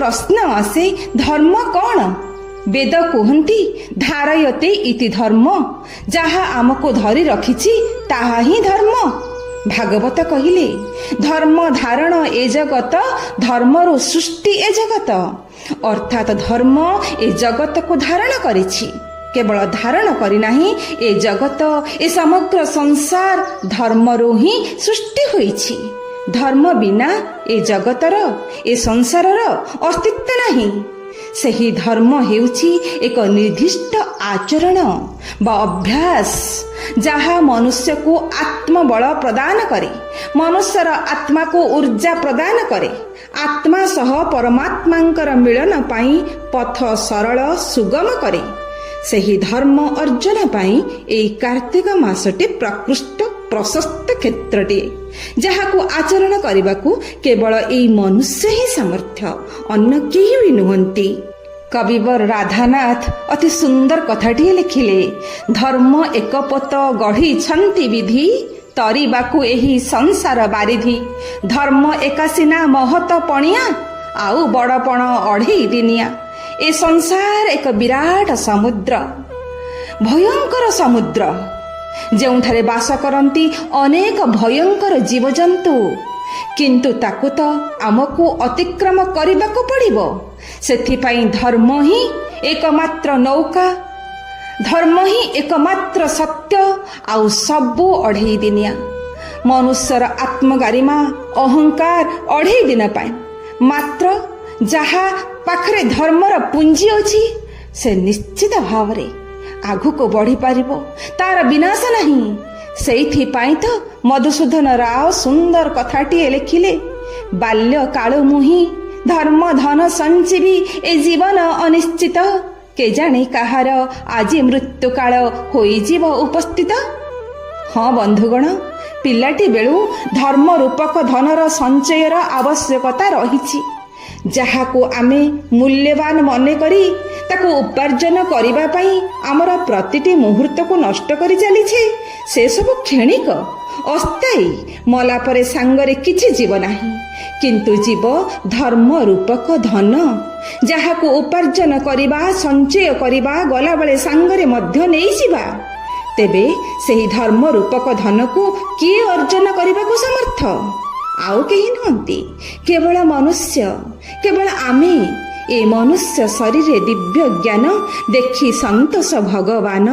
ପ୍ରଶ୍ନ ଆସେ, ଧର୍ମ କ'ଣ? ବେଦ କୁହନ୍ତି ଧାରୟତେ ଇତି ଧର୍ମ, ଯାହା ଆମକୁ ଧରି ରଖିଛି ତାହା ହିଁ ଧର୍ମ। ଭାଗବତ କହିଲେ ଧର୍ମ ଧାରଣ ଏ ଜଗତ, ଧର୍ମରୁ ସୃଷ୍ଟି ଏ ଜଗତ। ଅର୍ଥାତ୍ ଧର୍ମ ଏ ଜଗତକୁ ଧାରଣ କରିଛି। କେବଳ ଧାରଣ କରିନାହିଁ, ଏ ଜଗତ, ଏ ସମଗ୍ର ସଂସାର ଧର୍ମରୁ ହିଁ ସୃଷ୍ଟି ହୋଇଛି। ଧର୍ମ ବିନା ଏ ଜଗତର, ଏ ସଂସାରର ଅସ୍ତିତ୍ୱ ନାହିଁ। ସେହି ଧର୍ମ ହେଉଛି ଏକ ନିର୍ଦ୍ଦିଷ୍ଟ ଆଚରଣ ବା ଅଭ୍ୟାସ, ଯାହା ମନୁଷ୍ୟକୁ ଆତ୍ମବଳ ପ୍ରଦାନ କରେ, ମନୁଷ୍ୟର ଆତ୍ମାକୁ ଉର୍ଜା ପ୍ରଦାନ କରେ, ଆତ୍ମା ସହ ପରମାତ୍ମାଙ୍କର ମିଳନ ପାଇଁ ପଥ ସରଳ ସୁଗମ କରେ। ସେହି ଧର୍ମ ଅର୍ଜନ ପାଇଁ ଏହି କାର୍ତ୍ତିକ ମାସଟି ପ୍ରକୃଷ୍ଟ ପ୍ରଶସ୍ତ କ୍ଷେତ୍ରଟିଏ, ଯାହାକୁ ଆଚରଣ କରିବାକୁ କେବଳ ଏହି ମନୁଷ୍ୟ ହିଁ ସାମର୍ଥ୍ୟ, ଅନ୍ୟ କେହି ବି ନୁହନ୍ତି। କବିବର ରାଧାନାଥ ଅତି ସୁନ୍ଦର କଥାଟିଏ ଲେଖିଲେ, ଧର୍ମ ଏକପୋତ ଗଢ଼ିଛନ୍ତି ବିଧି, ତରିବାକୁ ଏହି ସଂସାର ବାରିଧି। ଧର୍ମ ଏକାସିନା ମହତ ପଣିଆ, ଆଉ ବଡ଼ପଣ ଅଢ଼େଇ ଦିନିଆ। ଏ ସଂସାର ଏକ ବିରାଟ ସମୁଦ୍ର, ଭୟଙ୍କର ସମୁଦ୍ର, ଯେଉଁଠାରେ ବାସ କରନ୍ତି ଅନେକ ଭୟଙ୍କର ଜୀବଜନ୍ତୁ। କିନ୍ତୁ ତାକୁ ତ ଆମକୁ ଅତିକ୍ରମ କରିବାକୁ ପଡ଼ିବ। ସେଥିପାଇଁ ଧର୍ମ ହିଁ ଏକମାତ୍ର ନୌକା, ଧର୍ମ ହିଁ ଏକମାତ୍ର ସତ୍ୟ, ଆଉ ସବୁ ଅଢ଼େଇ ଦିନିଆ। ମନୁଷ୍ୟର ଆତ୍ମଗାରିମା ଅହଙ୍କାର ଅଢ଼େଇ ଦିନ ପାଇଁ। ମାତ୍ର ଯାହା ପାଖରେ ଧର୍ମର ପୁଞ୍ଜି ଅଛି, ସେ ନିଶ୍ଚିତ ଭାବରେ ଆଗକୁ ବଢ଼ିପାରିବ, ତାର ବିନାଶ ନାହିଁ। ସେଇଥିପାଇଁ ତ ମଧୁସୂଦନ ରାଓ ସୁନ୍ଦର କଥାଟିଏ ଲେଖିଲେ, ବାଲ୍ୟ କାଳୁ ମୁହିଁ ଧର୍ମ ଧନ ସଞ୍ଜୀବି, ଏ ଜୀବନ ଅନିଶ୍ଚିତ, କେଜାଣି କାହାର ଆଜି ମୃତ୍ୟୁକାଳ ହୋଇଯିବ ଉପସ୍ଥିତ। ହଁ ବନ୍ଧୁଗଣ, ପିଲାଟି ବେଳୁ ଧର୍ମ ରୂପକ ଧନର ସଞ୍ଚୟର ଆବଶ୍ୟକତା ରହିଛି, ଯାହାକୁ ଆମେ ମୂଲ୍ୟବାନ ମନେକରି ତାକୁ ଉପାର୍ଜନ କରିବା ପାଇଁ ଆମର ପ୍ରତିଟି ମୁହୂର୍ତ୍ତକୁ ନଷ୍ଟ କରି ଚାଲିଛେ। ସେସବୁ କ୍ଷଣିକ, ଅସ୍ଥାୟୀ, ମଲା ପରେ ସାଙ୍ଗରେ କିଛି ଯିବ ନାହିଁ। କିନ୍ତୁ ଯିବ ଧର୍ମ ରୂପକ ଧନ, ଯାହାକୁ ଉପାର୍ଜନ କରିବା, ସଞ୍ଚୟ କରିବା, ଗଲାବେଳେ ସାଙ୍ଗରେ ମଧ୍ୟ ନେଇଯିବା। ତେବେ ସେହି ଧର୍ମ ରୂପକ ଧନକୁ କିଏ ଅର୍ଜନ କରିବାକୁ ସମର୍ଥ? ଆଉ କେହି ନୁହନ୍ତି, କେବଳ ମନୁଷ୍ୟ, କେବଳ ଆମେ। ଏ ମନୁଷ୍ୟ ଶରୀରେ ଦିବ୍ୟ ଜ୍ଞାନ ଦେଖି ସନ୍ତୋଷ ଭଗବାନ।